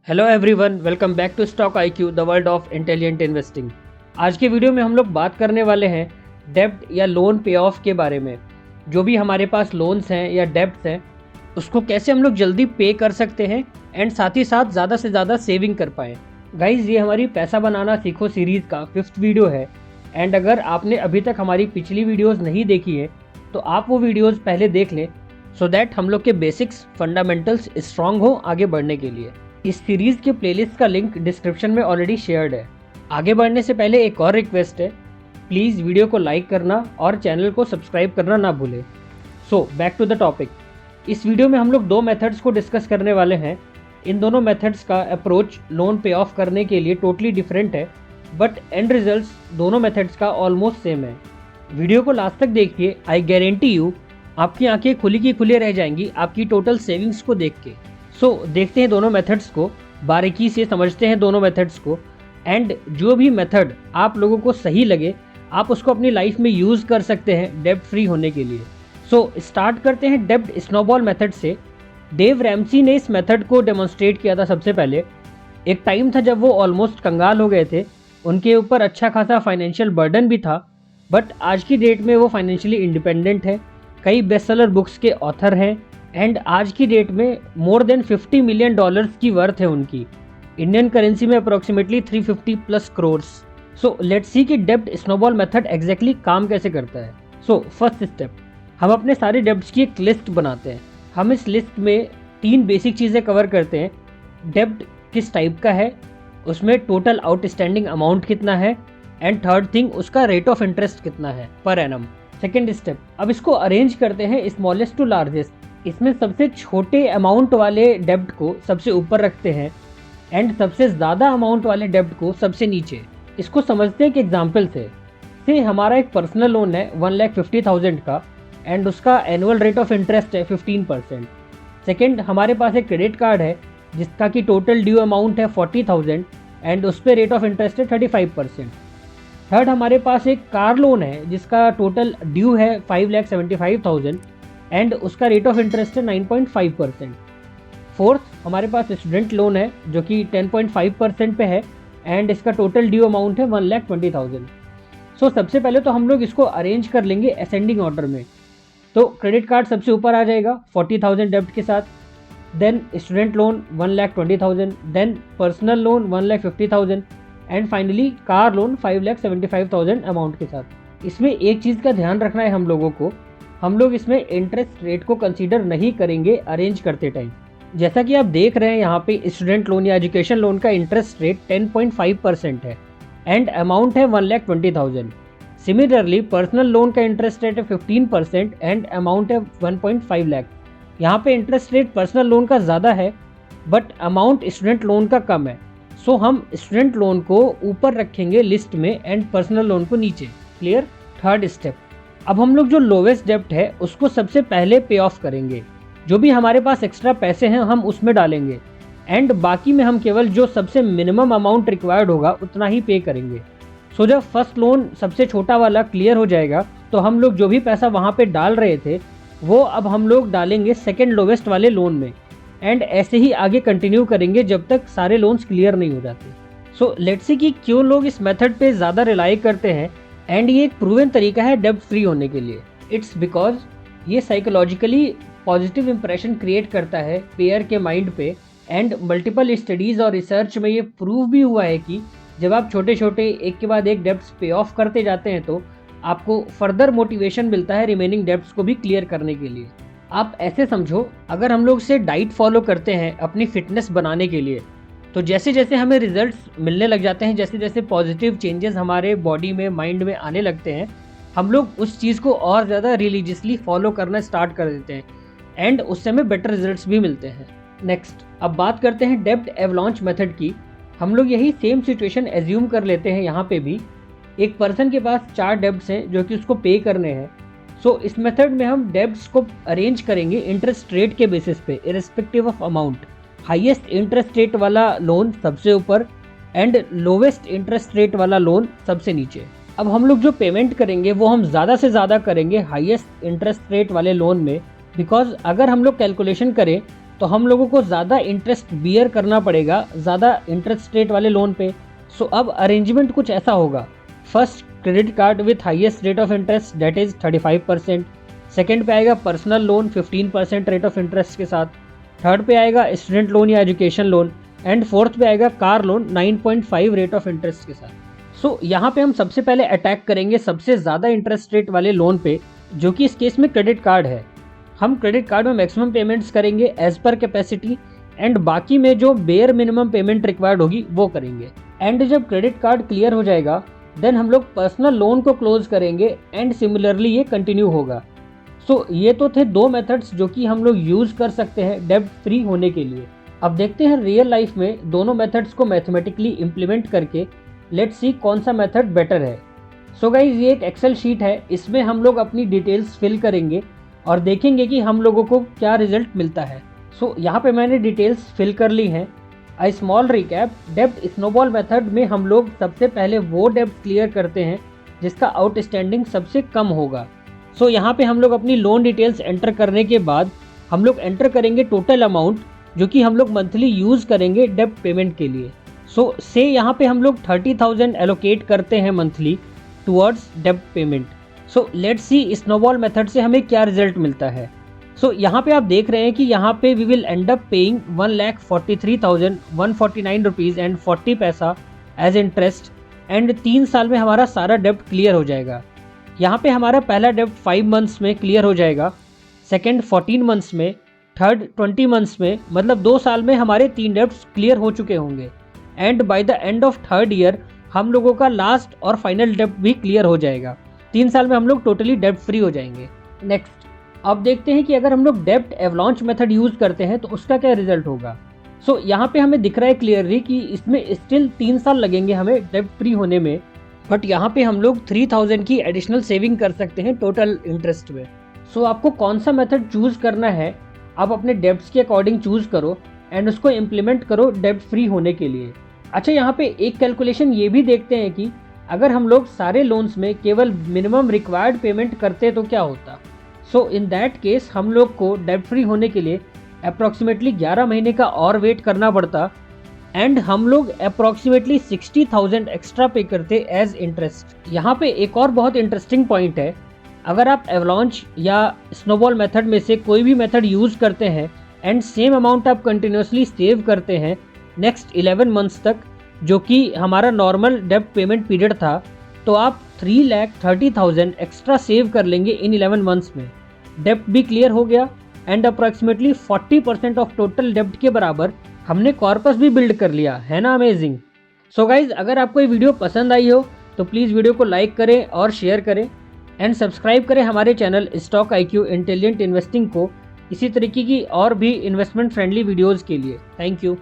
Hello everyone, welcome back to stock IQ, the world of intelligent investing. आज के video में हम लोग बात करने वाले हैं डेब्ट या लोन पे ऑफ के बारे में। जो भी हमारे पास लोन्स हैं या डेब्ट्स हैं उसको कैसे हम लोग जल्दी पे कर सकते हैं एंड साथ ही साथ ज़्यादा से ज़्यादा सेविंग कर पाएँ। गाइज़, ये हमारी पैसा बनाना सीखो सीरीज़ का 5th वीडियो है एंड अगर आपने अभी तक हमारी पिछली वीडियोज़ नहीं देखी है तो आप वो वीडियोज़ पहले देख लें सो दैट हम लोग के बेसिक्स फंडामेंटल्स स्ट्रांग हो आगे बढ़ने के लिए। इस सीरीज़ के प्लेलिस्ट का लिंक डिस्क्रिप्शन में ऑलरेडी शेयर्ड है। आगे बढ़ने से पहले एक और रिक्वेस्ट है, प्लीज़ वीडियो को लाइक करना और चैनल को सब्सक्राइब करना ना भूलें। So back to the topic. इस वीडियो में हम लोग 2 मेथड्स को डिस्कस करने वाले हैं। इन दोनों मेथड्स का अप्रोच लोन पे ऑफ करने के लिए टोटली डिफरेंट है, बट एंड रिजल्ट्स दोनों मेथड्स का ऑलमोस्ट सेम है। वीडियो को लास्ट तक देखिए, आई गारंटी यू आपकी आंखें खुली की खुली रह जाएंगी आपकी टोटल सेविंग्स को देख के। सो देखते हैं दोनों मेथड्स को, बारीकी से समझते हैं दोनों मेथड्स को एंड जो भी मेथड आप लोगों को सही लगे आप उसको अपनी लाइफ में यूज़ कर सकते हैं डेब्ट फ्री होने के लिए। सो स्टार्ट करते हैं डेब्ट स्नोबॉल मेथड से। डेव रैमसी ने इस मेथड को डेमोन्स्ट्रेट किया था सबसे पहले। एक टाइम था जब वो ऑलमोस्ट कंगाल हो गए थे, उनके ऊपर अच्छा खासा फाइनेंशियल बर्डन भी था, बट आज की डेट में वो फाइनेंशियली इंडिपेंडेंट है, कई बेस्ट सेलर बुक्स के ऑथर हैं एंड आज की डेट में मोर देन $50 मिलियन की वर्थ है उनकी। इंडियन करेंसी में approximately 350+ crore. So let's see कि डेब्ट स्नोबॉल मेथड एग्जैक्टली काम कैसे करता है। सो फर्स्ट स्टेप, हम अपने सारे डेब्ट्स की एक लिस्ट बनाते हैं। हम इस लिस्ट में 3 बेसिक चीज़ें कवर करते हैं। डेब्ट किस टाइप का है, उसमें टोटल आउटस्टैंडिंग अमाउंट कितना है एंड थर्ड थिंग उसका रेट ऑफ इंटरेस्ट कितना है पर एनम। सेकेंड स्टेप, अब इसको अरेंज करते हैं स्मॉलेस्ट टू लार्जेस्ट। इसमें सबसे छोटे अमाउंट वाले डेब्ट को सबसे ऊपर रखते हैं एंड सबसे ज़्यादा अमाउंट वाले डेब्ट को सबसे नीचे। इसको समझते हैं कि एग्जाम्पल से हमारा एक पर्सनल लोन है 1,50,000 का एंड उसका एनुअल रेट ऑफ इंटरेस्ट है 15%। सेकेंड, हमारे पास एक क्रेडिट कार्ड है जिसका कि टोटल ड्यू अमाउंट है 40,000 एंड उस पर रेट ऑफ इंटरेस्ट है 35%। थर्ड, हमारे पास एक कार लोन है जिसका टोटल ड्यू है 5,75,000 एंड उसका रेट ऑफ इंटरेस्ट है 9.5%। फोर्थ, हमारे पास स्टूडेंट लोन है जो कि 10.5% पे है एंड इसका टोटल ड्यू अमाउंट है 1,20,000। सो सबसे पहले तो हम लोग इसको अरेंज कर लेंगे असेंडिंग ऑर्डर में। तो क्रेडिट कार्ड सबसे ऊपर आ जाएगा 40,000 डेब्ट के साथ, then student loan 1,20,000, then personal loan 1,50,000 and finally car loan 5,75,000 amount के साथ। इसमें एक चीज़ का ध्यान रखना है हम लोगों को, हम लोग इसमें इंटरेस्ट रेट को कंसीडर नहीं करेंगे अरेंज करते टाइम। जैसा कि आप देख रहे हैं यहाँ पे स्टूडेंट लोन या एजुकेशन लोन का इंटरेस्ट रेट 10.5% है एंड अमाउंट है 1,20,000। सिमिलरली पर्सनल लोन का इंटरेस्ट रेट है 15% एंड अमाउंट है 1.5 लाख। यहाँ पे इंटरेस्ट रेट पर्सनल लोन का ज़्यादा है बट अमाउंट स्टूडेंट लोन का कम है। सो हम स्टूडेंट लोन को ऊपर रखेंगे लिस्ट में एंड पर्सनल लोन को नीचे। क्लियर? थर्ड स्टेप, अब हम लोग जो लोवेस्ट डेब्ट है उसको सबसे पहले पे ऑफ करेंगे। जो भी हमारे पास एक्स्ट्रा पैसे हैं हम उसमें डालेंगे एंड बाकी में हम केवल जो सबसे मिनिमम अमाउंट रिक्वायर्ड होगा उतना ही पे करेंगे। सो जब फर्स्ट लोन सबसे छोटा वाला क्लियर हो जाएगा तो हम लोग जो भी पैसा वहाँ पे डाल रहे थे वो अब हम लोग डालेंगे सेकेंड लोवेस्ट वाले लोन में एंड ऐसे ही आगे कंटिन्यू करेंगे जब तक सारे लोन्स क्लियर नहीं हो जाते। सो लेट्स सी कि क्यों लोग इस मेथड पे ज़्यादा रिलाई करते हैं एंड ये एक प्रूवन तरीका है डेब्ट फ्री होने के लिए। इट्स बिकॉज ये साइकोलॉजिकली पॉजिटिव इंप्रेशन क्रिएट करता है पेयर के माइंड पे एंड मल्टीपल स्टडीज़ और रिसर्च में ये प्रूव भी हुआ है कि जब आप छोटे छोटे एक के बाद एक डेब्ट्स पे ऑफ करते जाते हैं तो आपको फर्दर मोटिवेशन मिलता है रिमेनिंग डेब्ट्स को भी क्लियर करने के लिए। आप ऐसे समझो, अगर हम लोग से डाइट फॉलो करते हैं अपनी फिटनेस बनाने के लिए तो जैसे जैसे हमें रिजल्ट्स मिलने लग जाते हैं, जैसे जैसे पॉजिटिव चेंजेस हमारे बॉडी में माइंड में आने लगते हैं, हम लोग उस चीज़ को और ज़्यादा रिलीजियसली फॉलो करना स्टार्ट कर देते हैं एंड उससे हमें बेटर रिजल्ट्स भी मिलते हैं। नेक्स्ट, अब बात करते हैं डेब्ट एवलांच मेथड की। हम लोग यही सेम सिचुएशन एज्यूम कर लेते हैं। यहाँ पे भी एक पर्सन के पास 4 डेब्ट्स हैं जो कि उसको पे करने हैं। सो इस मेथड में हम डेब्ट्स को अरेंज करेंगे इंटरेस्ट रेट के बेसिस पे irrespective of amount. Highest interest rate वाला लोन सबसे ऊपर एंड लोवेस्ट इंटरेस्ट रेट वाला लोन सबसे नीचे। अब हम लोग जो पेमेंट करेंगे वो हम ज़्यादा से ज़्यादा करेंगे हाईएस्ट इंटरेस्ट रेट वाले लोन में, बिकॉज अगर हम लोग कैलकुलेशन करें तो हम लोगों को ज़्यादा इंटरेस्ट बियर करना पड़ेगा ज़्यादा इंटरेस्ट रेट वाले लोन पे। सो अब अरेंजमेंट कुछ ऐसा होगा। First, credit card with highest rate of interest that is 35%। Second पे आएगा personal loan 15% rate of interest के साथ। थर्ड पे आएगा स्टूडेंट लोन या एजुकेशन लोन। एंड फोर्थ पे आएगा car loan 9.5 rate of interest के साथ। सो यहाँ पे हम सबसे पहले अटैक करेंगे सबसे ज़्यादा इंटरेस्ट रेट वाले लोन पे, जो कि इस केस में क्रेडिट कार्ड है। हम क्रेडिट कार्ड में मैक्सिमम पेमेंट्स करेंगे एज पर कैपेसिटी, एंड बाकी में जो बेयर मिनिमम पेमेंट रिक्वायर्ड होगी वो करेंगे। एंड जब क्रेडिट कार्ड क्लियर हो जाएगा देन हम लोग पर्सनल लोन को क्लोज करेंगे एंड सिमिलरली ये कंटिन्यू होगा। सो ये तो थे दो मेथड्स जो कि हम लोग यूज़ कर सकते हैं डेब्ट फ्री होने के लिए। अब देखते हैं रियल लाइफ में दोनों मेथड्स को मैथमेटिकली इम्प्लीमेंट करके लेट्स सी कौन सा मेथड बेटर है। सो गाइज ये एक एक्सेल शीट है, इसमें हम लोग अपनी डिटेल्स फिल करेंगे और देखेंगे कि हम लोगों को क्या रिजल्ट मिलता है। सो यहाँ पे मैंने डिटेल्स फिल कर ली हैं। आई स्मॉल रिकैप, डेब्ट स्नोबॉल मेथड में हम लोग सबसे पहले वो डेब्ट क्लियर करते हैं जिसका आउटस्टैंडिंग सबसे कम होगा। सो यहाँ पे हम लोग अपनी लोन डिटेल्स एंटर करने के बाद हम लोग एंटर करेंगे टोटल अमाउंट जो कि हम लोग मंथली यूज़ करेंगे डेब्ट पेमेंट के लिए। सो से यहाँ पे हम लोग 30,000 एलोकेट करते हैं मंथली टुवर्ड्स डेब्ट payment. So let's see snowball method से हमें क्या रिजल्ट मिलता है। सो यहाँ पे आप देख रहे हैं कि यहाँ पे we will end up paying 1,43,149 rupees and 40 पैसा एज इंटरेस्ट, एंड 3 साल में हमारा सारा डेब्ट क्लियर हो जाएगा। यहाँ पे हमारा पहला डेब्ट 5 मंथ्स में क्लियर हो जाएगा, सेकेंड 14 मंथ्स में, थर्ड 20 मंथ्स में, मतलब 2 साल में हमारे 3 डेब्ट्स क्लियर हो चुके होंगे। And by the end of third year हम लोगों का लास्ट और फाइनल डेब्ट भी क्लियर हो जाएगा। 3 साल में हम लोग टोटली डेब्ट फ्री हो जाएंगे। नेक्स्ट, अब देखते हैं कि अगर हम लोग डेब्ट एवलांच मेथड यूज़ करते हैं तो उसका क्या रिजल्ट होगा। सो यहाँ पे हमें दिख रहा है क्लियरली कि इसमें स्टिल 3 साल लगेंगे हमें डेब्ट फ्री होने में, बट यहाँ पे हम लोग 3,000 की एडिशनल सेविंग कर सकते हैं टोटल इंटरेस्ट में। सो आपको कौन सा मेथड चूज़ करना है आप अपने डेब्ट्स के अकॉर्डिंग चूज़ करो एंड उसको इम्प्लीमेंट करो डेब्ट फ्री होने के लिए। अच्छा, यहाँ पे एक कैलकुलेशन ये भी देखते हैं कि अगर हम लोग सारे लोन्स में केवल मिनिमम रिक्वायर्ड पेमेंट करते तो क्या होता। सो इन दैट केस हम लोग को डेब्ट फ्री होने के लिए अप्रॉक्सीमेटली 11 महीने का और वेट करना पड़ता, एंड हम लोग अप्रॉक्सीमेटली 60,000 एक्स्ट्रा पे करते एज इंटरेस्ट। यहाँ पे एक और बहुत इंटरेस्टिंग पॉइंट है, अगर आप एवलांच या स्नोबॉल मेथड में से कोई भी मेथड यूज़ करते हैं एंड सेम अमाउंट आप कंटिन्यूसली सेव करते हैं नेक्स्ट 11 मंथ्स तक, जो कि हमारा नॉर्मल डेब्ट पेमेंट पीरियड था, तो आप 3,30,000 एक्स्ट्रा सेव कर लेंगे इन 11 मंथ्स में। डेब्ट भी क्लियर हो गया एंड अप्रॉक्सीमेटली 40% ऑफ टोटल डेब्ट के बराबर हमने कॉर्पस भी बिल्ड कर लिया, है ना अमेजिंग। सो गाइज, अगर आपको ये वीडियो पसंद आई हो तो प्लीज़ वीडियो को लाइक करें और शेयर करें एंड सब्सक्राइब करें हमारे channel stock IQ intelligent investing को इसी तरीके की और भी इन्वेस्टमेंट फ्रेंडली वीडियोज़ के लिए। Thank you.